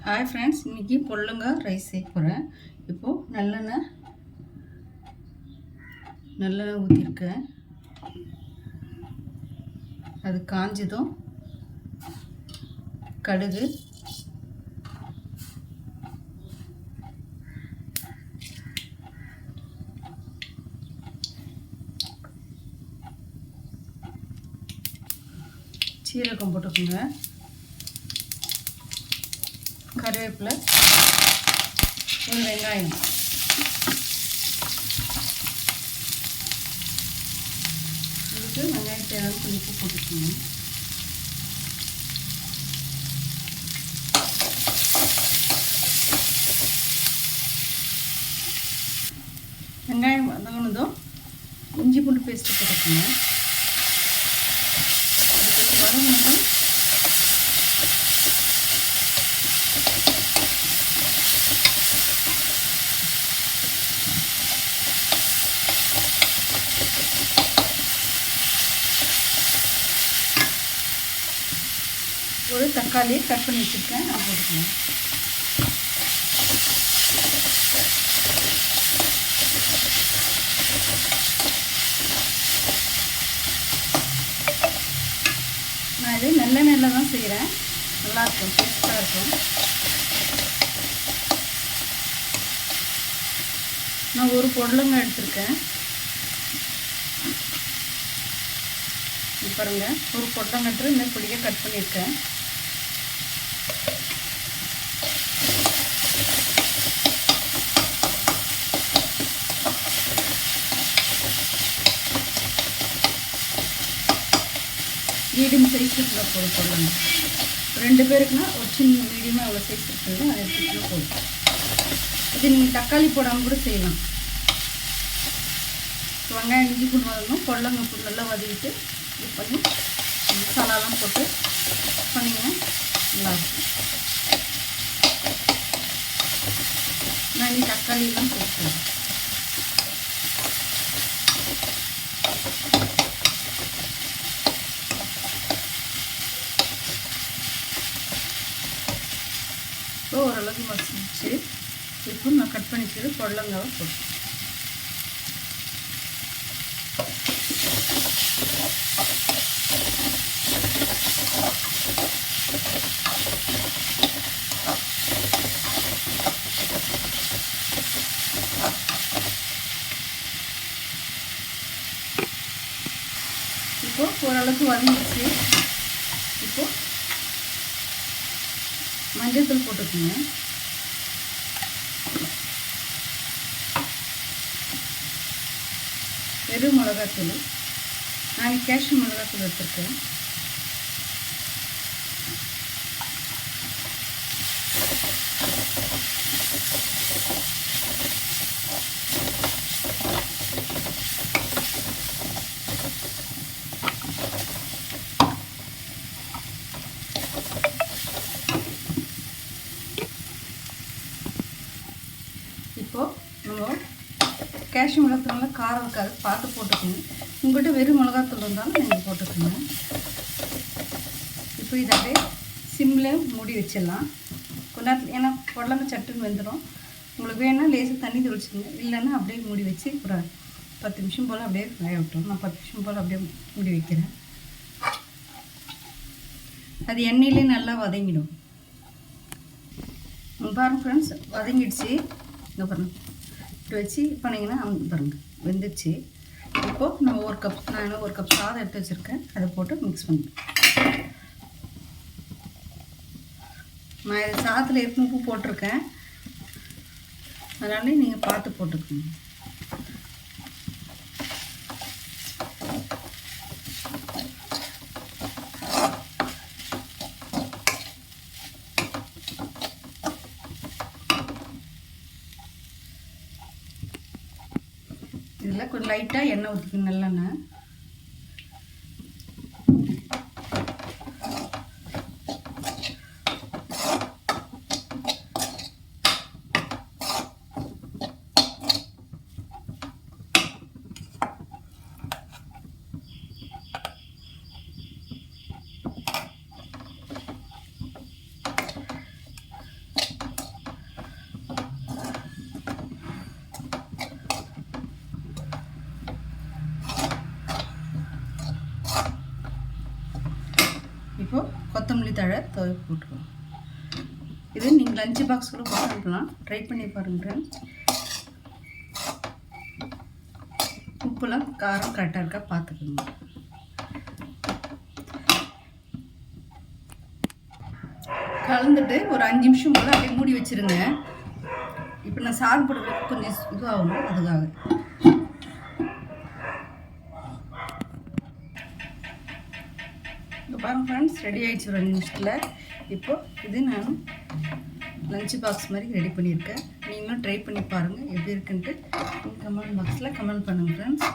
Hi friends, இன்றைக்கி பொடலங்காய் rice செய்ய போகிறேன். இப்போது நல்லெண்ணெய் ஊற்றிருக்கேன். அது காஞ்சதும் கடுகு, சீரகம் போட்டுக்கோங்க, கருவேப்பிலை, ஒரு வெங்காயம், இதுக்கு வெங்காயத்தை ஏதாவது உப்பு போட்டுக்கோங்க. வெங்காயம் வதங்கினதும் இஞ்சி பூண்டு பேஸ்ட்டு போட்டுக்கோங்க. அது கொஞ்சம் வதங்கினதும் ஒரு தக்காளி கட் பண்ணி வச்சுருக்கேன், நான் போட்டுக்கலாம். நான் இது நல்லெண்ணெயில் தான் செய்கிறேன், நல்லாயிருக்கும், டேஸ்ட்டாக இருக்கும். நான் ஒரு பொடலங்காய் எடுத்திருக்கேன். பாருங்கள், ஒரு பொடலங்காய் எடுத்து இந்த பொடியை கட் பண்ணியிருக்கேன். மீடியம் சைஸ் இருக்கிற போடுங்க. 2 பேருக்குன்னா ஒரு சின்ன மீடியமாக எவ்வளோ சைஸ் இருக்குதோ அதை எடுத்துக்கிட்டா போதும். இது நீங்கள் தக்காளி போடாமல் கூட செய்யலாம். வெங்காயம் இஞ்சி பூண்டு வதங்கணும், பொடலங்காய் பூண்டு நல்லா வதக்கிட்டு இது பண்ணி மசாலாலாம் போட்டு பண்ணிங்கன்னா நல்லாயிருக்கும். நான் இனி தக்காளியெல்லாம் போட்டுக்கிறேன். இப்போ ஓரளவுக்கு மசிச்சு இப்போ நான் கட் பண்ணிட்டு பொடலங்காவை போட்டேன். இப்போ ஓரளவுக்கு வதங்கிச்சு. இப்போ மஞ்சள்தூள் போட்டுக்கோங்க, வெறும் மிளகாத்தூள், நான் கேஷ்யூ மிளகாத்தூள் எடுத்துருக்கேன். இப்போது நம்ம கேஷ்யூ மிளகாத்தூள் காரம் இருக்காது, பார்த்து போட்டுக்கோங்க. உங்கள்கிட்ட வெறும் மிளகாத்தூள் இருந்தாலும் நீங்கள் போட்டுக்கோங்க. இப்போ இதை அப்படியே சிம்மில் மூடி வச்சிடலாம் கொஞ்ச நேரத்தில். ஏன்னா பொடலங்காய் சட்டுன்னு வெந்துடும். உங்களுக்கு வேணும்னா லேசாக தண்ணி தெளிச்சுக்கோங்க, இல்லைன்னா அப்படியே மூடி வச்சு ஒரு 10 நிமிஷம் போல் அப்படியே வேக விட்டோம். நான் 10 நிமிஷம் போல் அப்படியே மூடி வைக்கிறேன். அது எண்ணெயிலே நல்லா வதங்கிடும். பாருங்கள் ஃப்ரெண்ட்ஸ், வதங்கிடுச்சு. இங்கே பாருங்கள், இப்படி வச்சு பண்ணிங்கன்னா பாருங்கள் வெந்துடுச்சு. இப்போது நம்ம நான் ஒரு கப் சாதம் எடுத்து வச்சுருக்கேன், அதை போட்டு மிக்ஸ் பண்ணிட்டேன். நான் இது சாதத்தில் எப்போ உப்பு போட்டிருக்கேன், அதனால நீங்கள் பார்த்து போட்டுக்கோங்க. இதில் கொஞ்சம் லைட்டாக எண்ணெய் ஊற்றிக்கணும், நல்லெண்ணெய். தழை துவை போட்டுக்கலாம். இது நீங்கள் லஞ்ச் பாக்ஸ் கூட போட்டு அனுப்பலாம். ட்ரை பண்ணி பாருங்க ஃப்ரெண்ட்ஸ். உப்புலாம் காரம் கரெக்டாக இருக்கா பார்த்துக்கோங்க. கலந்துட்டு ஒரு 5 நிமிஷம் போல் அப்படியே மூடி வச்சுருங்க. இப்போ நான் சாதம் போடுறதுக்கு கொஞ்சம் இதுவாகணும், அதுக்காக. இப்போ பாருங்கள் ஃப்ரெண்ட்ஸ், ரெடி ஆகிடுச்சு ஒரு 5 நிமிஷத்தில். இப்போது இது நான் லஞ்ச் பாக்ஸ் மாதிரி ரெடி பண்ணியிருக்கேன். நீங்களும் ட்ரை பண்ணி பாருங்கள் எப்படி இருக்குன்ட்டு கமெண்ட் பாக்ஸில் கமெண்ட் பண்ணுங்கள் ஃப்ரெண்ட்ஸ்.